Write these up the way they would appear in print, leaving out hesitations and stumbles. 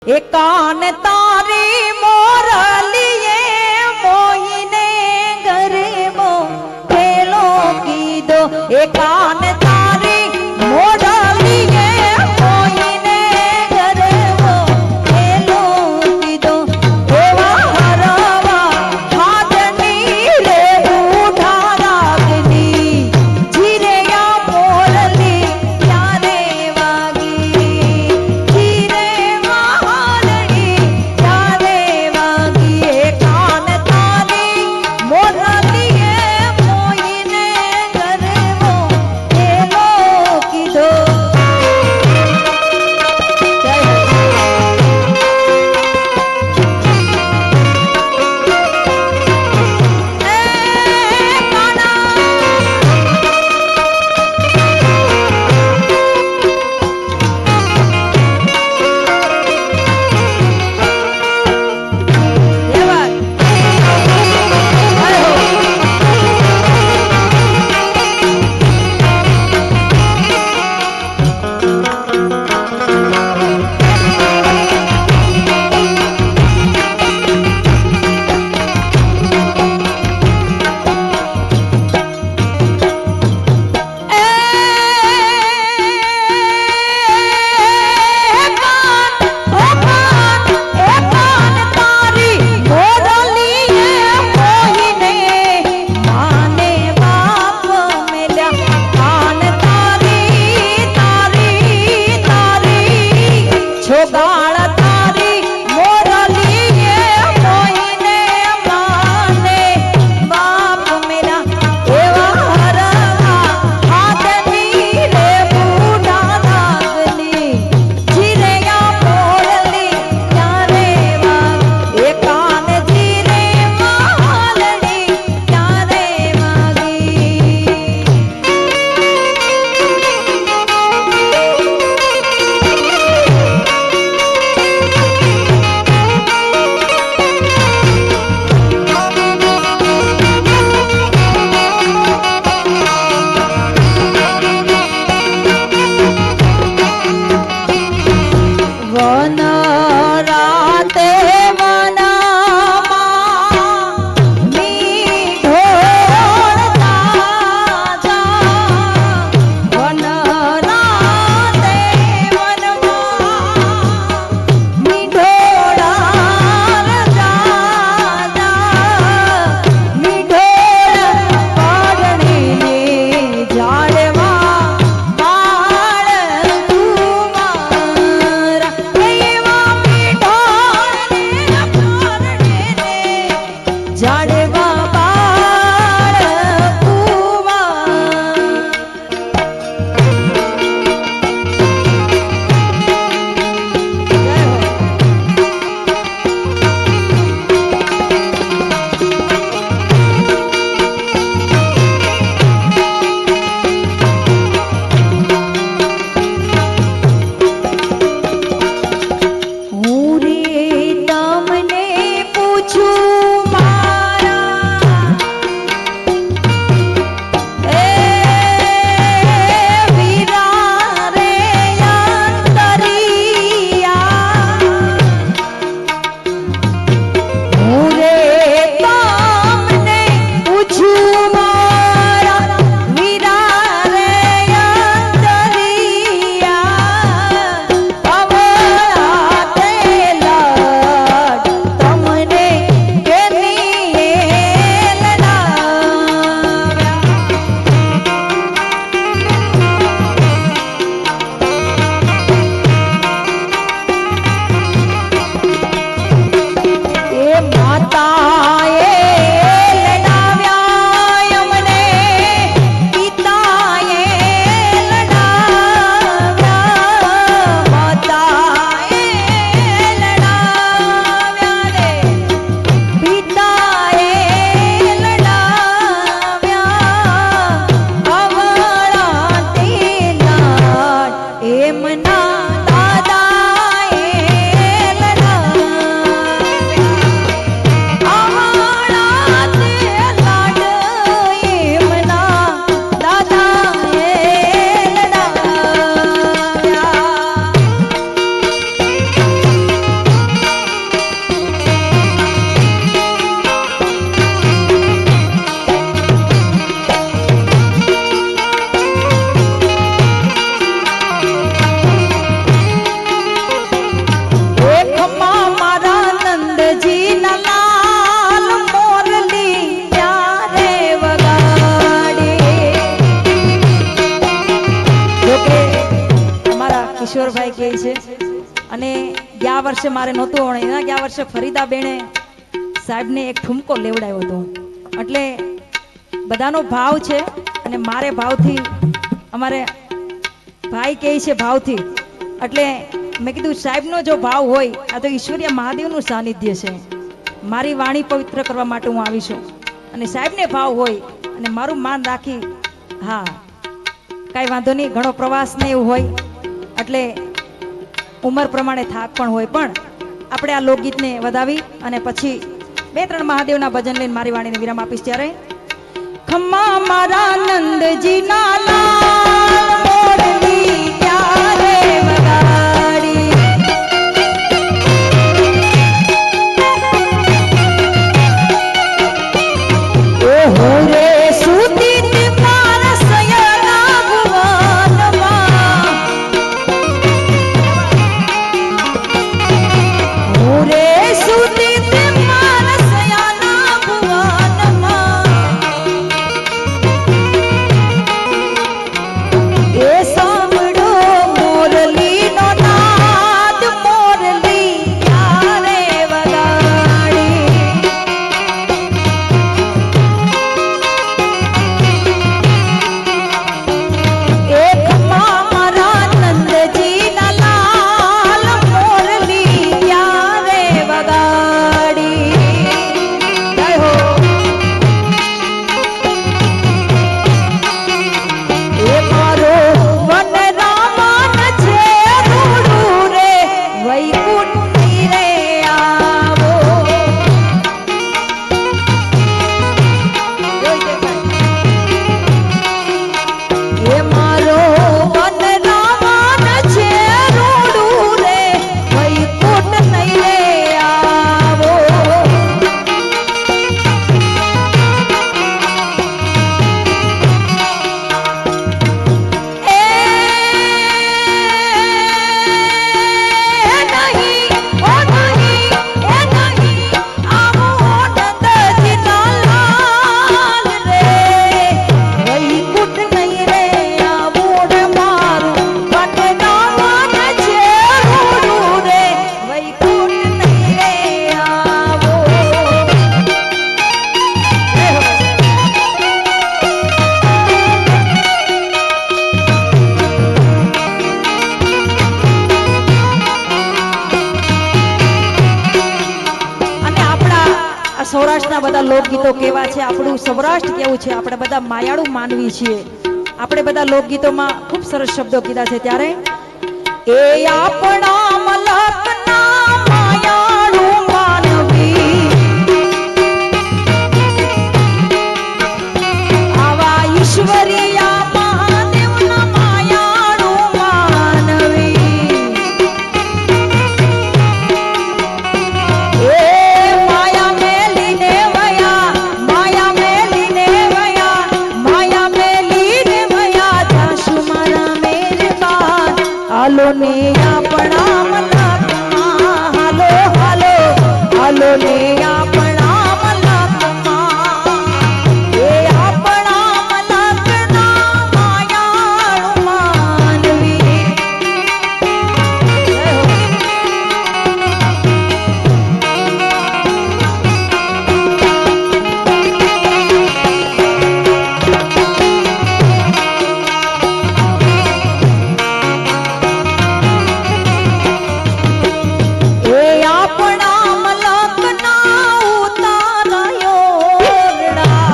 एकान तारी मोरलिए मोहिने घरे मो खेलो की दो एकान तारी मोरलिए मोहिने घरे मो खेलो की दो एवा हरवा हाथनी रे बूढ़ा रागनी जीरे या मोरली यारे वागी जीरे કિશોરભાઈ કહે છે અને ગયા વર્ષે મારે નહોતું આવડે, એના ગયા વર્ષે ફરીદા બેને સાહેબને એક ઠુમકો લેવડાવ્યો હતો. એટલે બધાનો ભાવ છે અને મારે ભાવથી, અમારે ભાઈ કહે છે ભાવથી, એટલે મેં કીધું સાહેબનો જો ભાવ હોય, આ તો ઈશ્વરીય મહાદેવનું સાનિધ્ય છે, મારી વાણી પવિત્ર કરવા માટે હું આવી છું અને સાહેબને ભાવ હોય અને મારું માન રાખી, હા કાંઈ વાંધો નહીં, ઘણો પ્રવાસ ને એવું હોય એટલે ઉંમર પ્રમાણે થાક પણ હોય, પણ આપણે આ લોકગીતને વધાવી અને પછી 2-3 મહાદેવના ભજન લઈને મારી વાણીને વિરામ આપીશ. ત્યારે ખમ્મા મારા નંદજીના લાલ મોરલી ક્યારે વગાડી, ઓહો રે સુતી મારા સયના ભુવનમાં, ઓહો રે સુતી મારા સયના ભુવનમાં, એ સાંભળો મોરલીનો નાદ, મોરલી ક્યારે વગાડી, એ ખમ્મા મારા નંદજીના લાલ મોરલી ક્યારે વગાડી. જય હો. એ મારો વનરામન છે રૂડું રે, વૈકુંઠી રે આવો, એ મારો વનરામન છે રૂડું રે, વૈકુંઠી રે આવો, સૌરાષ્ટ્રના બધા લોકગીતો કેવા છે, આપણું સૌરાષ્ટ્ર કેવું છે, આપણે બધા માયાળુ માનવી છીએ, આપણે બધા લોકગીતોમાં ખૂબ સરસ શબ્દો કીધા છે. ત્યારે એ આપણા મલકના માયાળુ માનવી, આવા ઈશ્વરીયા મહાદેવના માયાળુ માનવી, એ માયા મેલીને વયા, માયા મેલીને વયા, માયા મેલીને વયા જાશું મારા મેરબાન, હાલો ને આપણા મલકમાં, હાલો હાલો હાલો ને આપણા મલકમાં, એ આપણા મલકના માયાળુ માનવી. જય હો. એ આપણા મલકના ઉતારાયો રડા,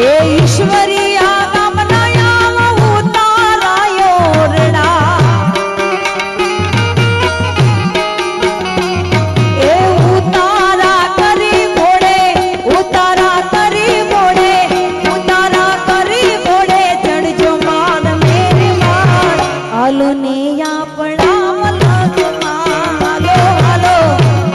એ ઈશ્વરીયા ગામના આવા ઉતારાયો રડા, એ ઉતારા કરી ઘોડે, ઉતારા કરી ઘોડે, ઉતારા કરી ઘોડે ચડજો માર મેરબાન, હાલો ને આપણા મલકમાં, હાલો હાલો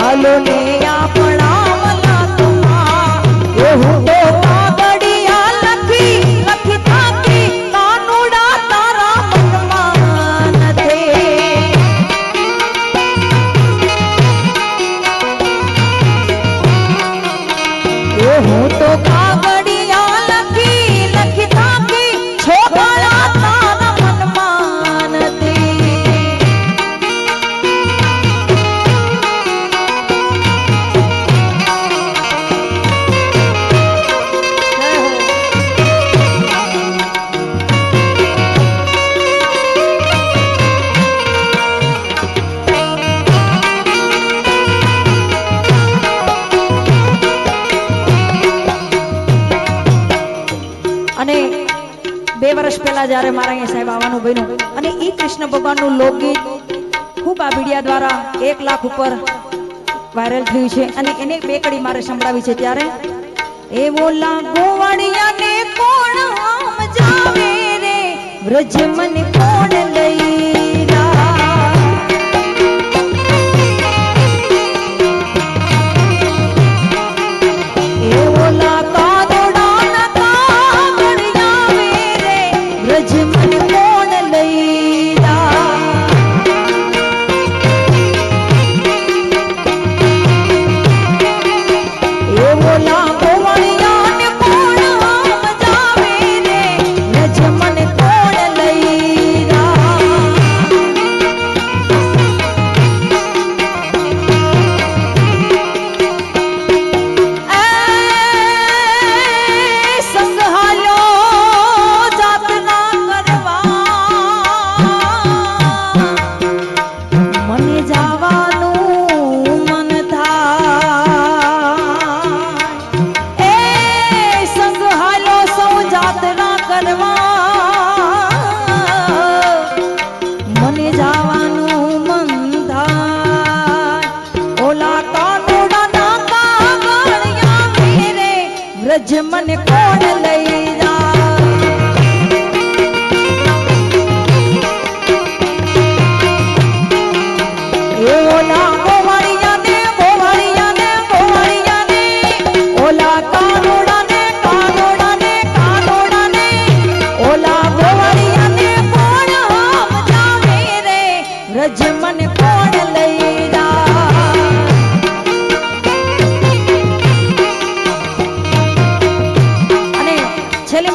હાલો ને આપણા મલકમાં, એ હું તો કાગડિયા લખી લખી થાકી, કાનુડા તારા મનમાં નથી, એ હું તો કાગડિયા લખી લખી થાકી, છોકરા વર્ષ પહેલા જ્યારે મારા અહીંયા સાહેબ આવવાનું બન્યું અને ઈ કૃષ્ણ ભગવાનનું લોકગીત ખૂબ આ મીડિયા દ્વારા 1 લાખ ઉપર વાયરલ થયું છે અને એને બે કડી મારે સંભળાવી છે ત્યારે એ બોલા ગોવાળિયાને કોણ આમ જાવે રે વ્રજ મને કોણ લઈ રા એ બોલા કાદોડા ના કાગળિયા રે વ્રજ મને કોણ લઈ રા એ બોલા વ્રજ મને કોણ લઈ જા એ ઓલા ગોવાળિયાને ગોવાળિયાને ગોવાળિયાને ઓલા કાનોડાને કાનોડાને કાનોડાને ઓલા ગોવાળિયાને કોણ આમ જાવે રે વ્રજ મને કોણ લઈ જા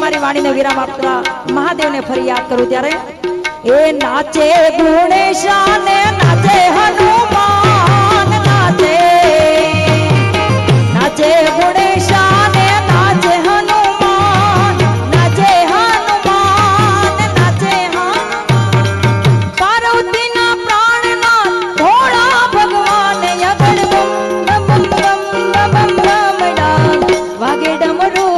મારી વાણીને વિરામ આપતા મહાદેવને ફરી યાદ કરું ત્યારે એ નાચે ગુણેશાને નાચે હનુમાન નાચે નાચે ગુણેશાને નાચે હનુમાન નાચે હનુમાન નાચે હનુમાન પાર્વતીના પ્રાણના ભોળા ભગવાન યગડ બમ બમ બમ બમ બમ ડાંગ વાગે ડમરૂ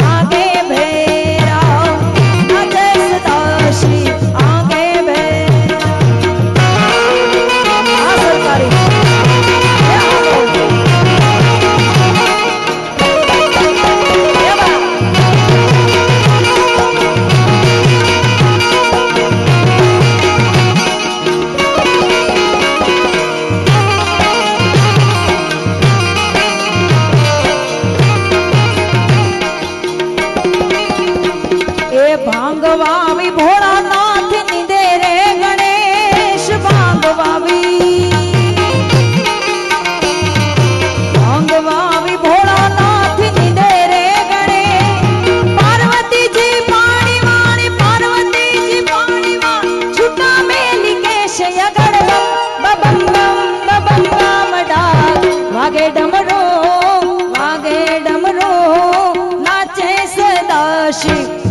आगे भैरा नाचे सदाशिव आगे भैरा सरकारी भांगवावी भोलानाथ निदे रे गणेश भांगवावी भांगवावी भोलानाथ निदे रे गणेश पार्वती जी पाणी वाणी पार्वती जी पाणी वाणी छुटा मेली केश यगड़ बम बम बम बम डाक वागे डमरो नाचे सदाशिव